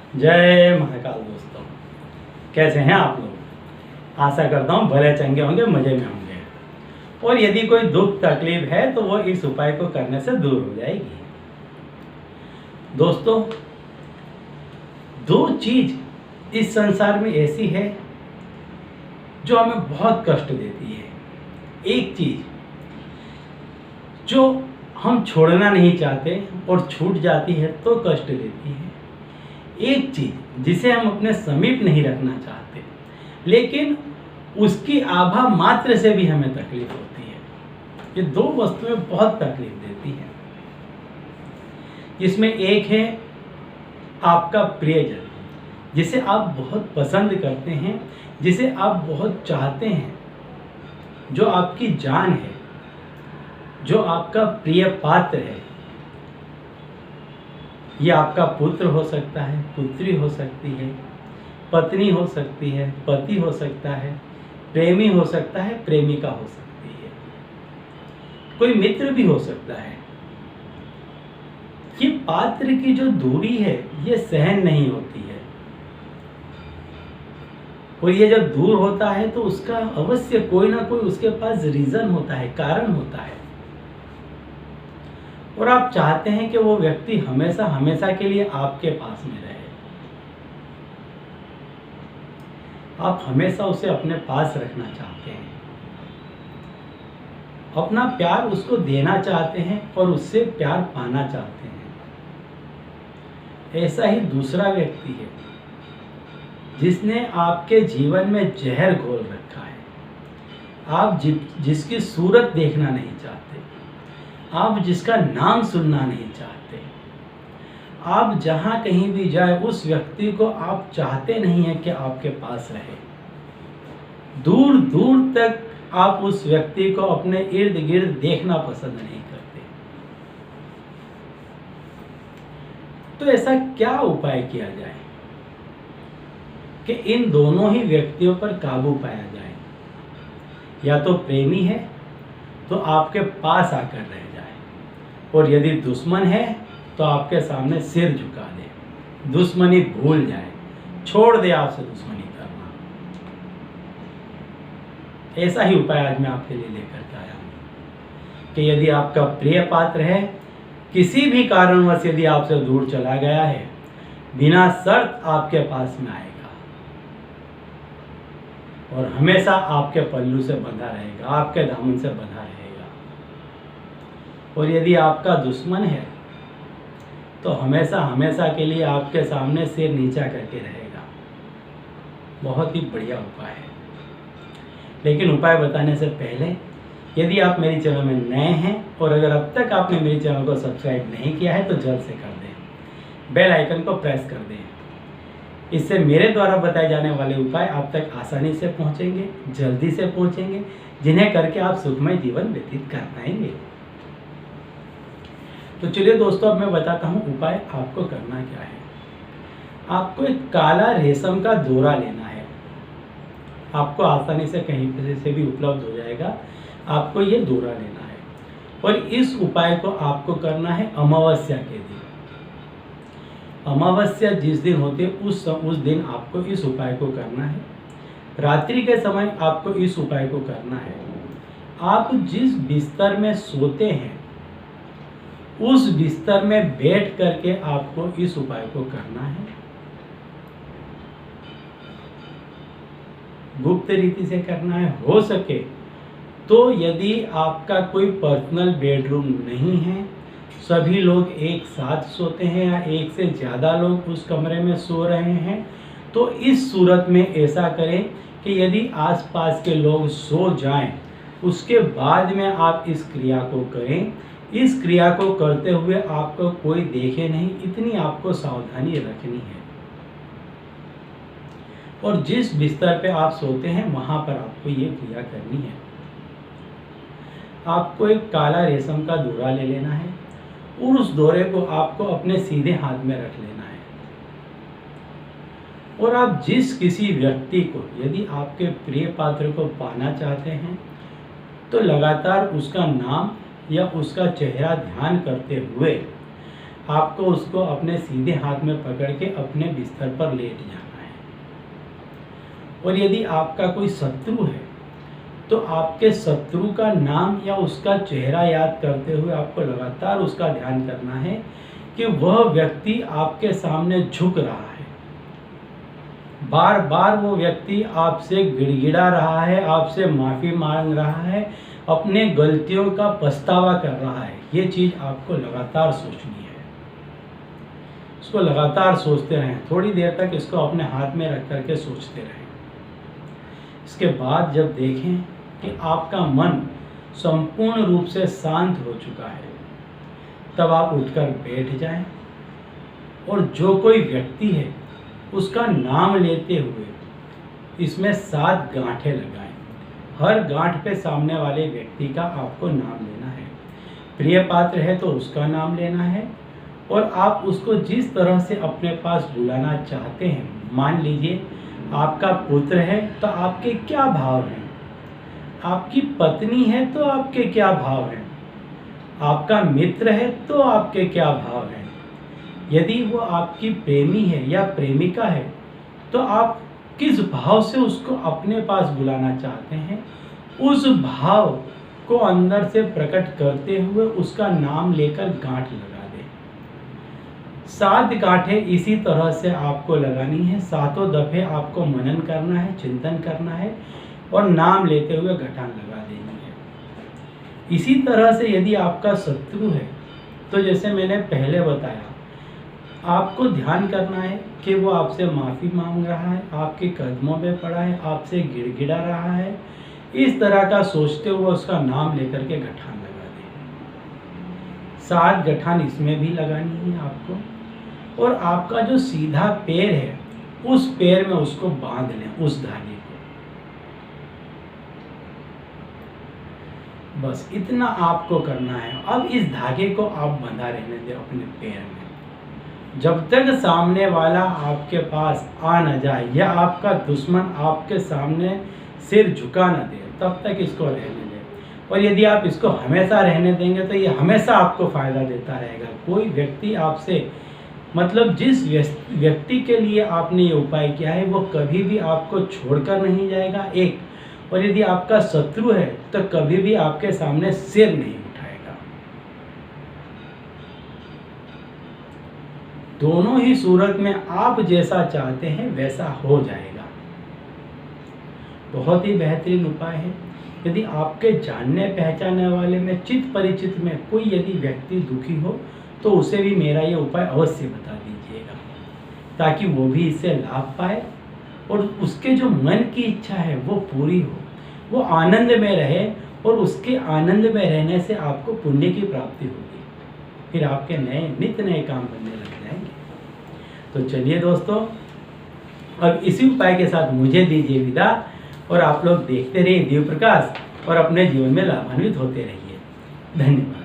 जय महाकाल दोस्तों, कैसे हैं आप लोग। आशा करता हूँ भले चंगे होंगे, मज़े में होंगे। और यदि कोई दुख तकलीफ है तो वो इस उपाय को करने से दूर हो जाएगी। दोस्तों, दो चीज इस संसार में ऐसी है जो हमें बहुत कष्ट देती है। एक चीज जो हम छोड़ना नहीं चाहते और छूट जाती है तो कष्ट देती है। एक चीज जिसे हम अपने समीप नहीं रखना चाहते, लेकिन उसकी आभा मात्र से भी हमें तकलीफ होती है। ये दो वस्तुएं बहुत तकलीफ देती हैं। इसमें एक है आपका प्रियजन, जिसे आप बहुत पसंद करते हैं, जिसे आप बहुत चाहते हैं, जो आपकी जान है, जो आपका प्रिय पात्र है। ये आपका पुत्र हो सकता है, पुत्री हो सकती है, पत्नी हो सकती है, पति हो सकता है, प्रेमी हो सकता है, प्रेमिका हो सकती है, कोई मित्र भी हो सकता है। ये पात्र की जो दूरी है ये सहन नहीं होती है, और ये जब दूर होता है तो उसका अवश्य कोई ना कोई उसके पास रीजन होता है, कारण होता है। और आप चाहते हैं कि वो व्यक्ति हमेशा हमेशा के लिए आपके पास में रहे। आप हमेशा उसे अपने पास रखना चाहते हैं, अपना प्यार उसको देना चाहते हैं और उससे प्यार पाना चाहते हैं। ऐसा ही दूसरा व्यक्ति है जिसने आपके जीवन में जहर घोल रखा है। आप जिसकी सूरत देखना नहीं चाहते, आप जिसका नाम सुनना नहीं चाहते, आप जहां कहीं भी जाए उस व्यक्ति को आप चाहते नहीं हैं कि आपके पास रहे। दूर दूर तक आप उस व्यक्ति को अपने इर्द गिर्द देखना पसंद नहीं करते। तो ऐसा क्या उपाय किया जाए कि इन दोनों ही व्यक्तियों पर काबू पाया जाए। या तो प्रेमी है तो आपके पास आकर रह जाए, और यदि दुश्मन है तो आपके सामने सिर झुका दे, दुश्मनी भूल जाए, छोड़ दे आपसे दुश्मनी करना। ऐसा ही उपाय आज मैं आपके लिए लेकर के आया हूं कि यदि आपका प्रिय पात्र है, किसी भी कारणवश यदि आपसे दूर चला गया है, बिना शर्त आपके पास में आएगा और हमेशा आपके पल्लू से बंधा रहेगा, आपके दामन से बंधा रहेगा। और यदि आपका दुश्मन है तो हमेशा हमेशा के लिए आपके सामने सिर नीचा करके रहेगा। बहुत ही बढ़िया उपाय है। लेकिन उपाय बताने से पहले, यदि आप मेरी चैनल में नए हैं और अगर अब तक आपने मेरी चैनल को सब्सक्राइब नहीं किया है तो जल्द से कर दें, बेल आइकन को प्रेस कर दें। इससे मेरे द्वारा बताए जाने वाले उपाय आप तक आसानी से पहुंचेंगे, जल्दी से पहुंचेंगे, जिन्हें करके आप सुखमय जीवन व्यतीत कर पाएंगे। तो चलिए दोस्तों, अब मैं बताता हूँ उपाय आपको करना क्या है। आपको एक काला रेशम का डोरा लेना है। आपको आसानी से कहीं से भी उपलब्ध हो जाएगा। आपको ये डोरा लेना है और इस उपाय को आपको करना है अमावस्या के दिन। अमावस्या जिस दिन होती है उस दिन आपको इस उपाय को करना है। रात्रि के समय आपको इस उपाय को करना है। आप जिस बिस्तर में सोते हैं उस बिस्तर में बैठ करके आपको इस उपाय को करना है। गुप्त रीति से करना है। हो सके तो यदि आपका कोई पर्सनल बेडरूम नहीं है, सभी लोग एक साथ सोते हैं या एक से ज़्यादा लोग उस कमरे में सो रहे हैं, तो इस सूरत में ऐसा करें कि यदि आसपास के लोग सो जाएं, उसके बाद में आप इस क्रिया को करें। इस क्रिया को करते हुए आपको कोई देखे नहीं, इतनी आपको सावधानी रखनी है। और जिस बिस्तर पे आप सोते हैं वहां पर आपको ये क्रिया करनी है। आपको एक काला रेशम का डोरा ले लेना है और उस डोरे को आपको अपने सीधे हाथ में रख लेना है। और आप जिस किसी व्यक्ति को, यदि आपके प्रिय पात्र को पाना चाहते हैं, तो लगातार उसका नाम या उसका चेहरा ध्यान करते हुए आपको उसको अपने सीधे हाथ में पकड़ के अपने बिस्तर पर लेट जाना है। और यदि आपका कोई शत्रु है तो आपके शत्रु का नाम या उसका चेहरा याद करते हुए आपको लगातार उसका ध्यान करना है कि वह व्यक्ति आपके सामने झुक रहा है, बार बार वो व्यक्ति आपसे गिड़गिड़ा रहा है, आपसे माफ़ी मांग रहा है, अपने गलतियों का पछतावा कर रहा है। ये चीज़ आपको लगातार सोचनी है। इसको लगातार सोचते रहें, थोड़ी देर तक इसको अपने हाथ में रख करके सोचते रहें। इसके बाद जब देखें कि आपका मन संपूर्ण रूप से शांत हो चुका है, तब आप उठकर बैठ जाएं और जो कोई व्यक्ति है उसका नाम लेते हुए इसमें 7 गांठें लगाएं। हर गांठ पे सामने वाले व्यक्ति का आपको नाम लेना है। प्रिय पात्र है तो उसका नाम लेना है और आप उसको जिस तरह से अपने पास बुलाना चाहते हैं, मान लीजिए आपका पुत्र है तो आपके क्या भाव हैं, आपकी पत्नी है तो आपके क्या भाव हैं, आपका मित्र है तो आपके क्या भाव हैं, यदि वो आपकी प्रेमी है या प्रेमिका है तो आप किस भाव से उसको अपने पास बुलाना चाहते हैं, उस भाव को अंदर से प्रकट करते हुए उसका नाम लेकर गांठ लगा दें। 7 गांठें इसी तरह से आपको लगानी है। 7 दफे आपको मनन करना है, चिंतन करना है और नाम लेते हुए गठान लगा देनी है। इसी तरह से यदि आपका शत्रु है तो जैसे मैंने पहले बताया, आपको ध्यान करना है कि वो आपसे माफ़ी मांग रहा है, आपके कदमों पे पड़ा है, आपसे गिड़गिड़ा रहा है। इस तरह का सोचते हुए उसका नाम लेकर के गठान लगा दें। 7 गठान इसमें भी लगानी है आपको। और आपका जो सीधा पैर है उस पैर में उसको बांध लें, उस धागे को। बस इतना आपको करना है। अब इस धागे को आप बंधा रहने दें अपने पैर में, जब तक सामने वाला आपके पास आ न जाए या आपका दुश्मन आपके सामने सिर झुका न दे, तब तक इसको रहने दें। और यदि आप इसको हमेशा रहने देंगे तो ये हमेशा आपको फ़ायदा देता रहेगा। कोई व्यक्ति आपसे, मतलब जिस व्यक्ति के लिए आपने ये उपाय किया है, वो कभी भी आपको छोड़कर नहीं जाएगा, एक। और यदि आपका शत्रु है तो कभी भी आपके सामने सिर नहीं उठाएगा। दोनों ही सूरत में आप जैसा चाहते हैं वैसा हो जाएगा। बहुत ही बेहतरीन उपाय है। यदि आपके जानने पहचानने वाले में, चित परिचित में कोई यदि व्यक्ति दुखी हो तो उसे भी मेरा ये उपाय अवश्य बता दीजिएगा, ताकि वो भी इससे लाभ पाए और उसके जो मन की इच्छा है वो पूरी हो, वो आनंद में रहे और उसके आनंद में रहने से आपको पुण्य की प्राप्ति होगी। फिर आपके नए नित्य नए काम बनने लग जाएंगे। तो चलिए दोस्तों, अब इसी उपाय के साथ मुझे दीजिए विदा और आप लोग देखते रहिए दिव्य प्रकाश और अपने जीवन में लाभान्वित होते रहिए। धन्यवाद।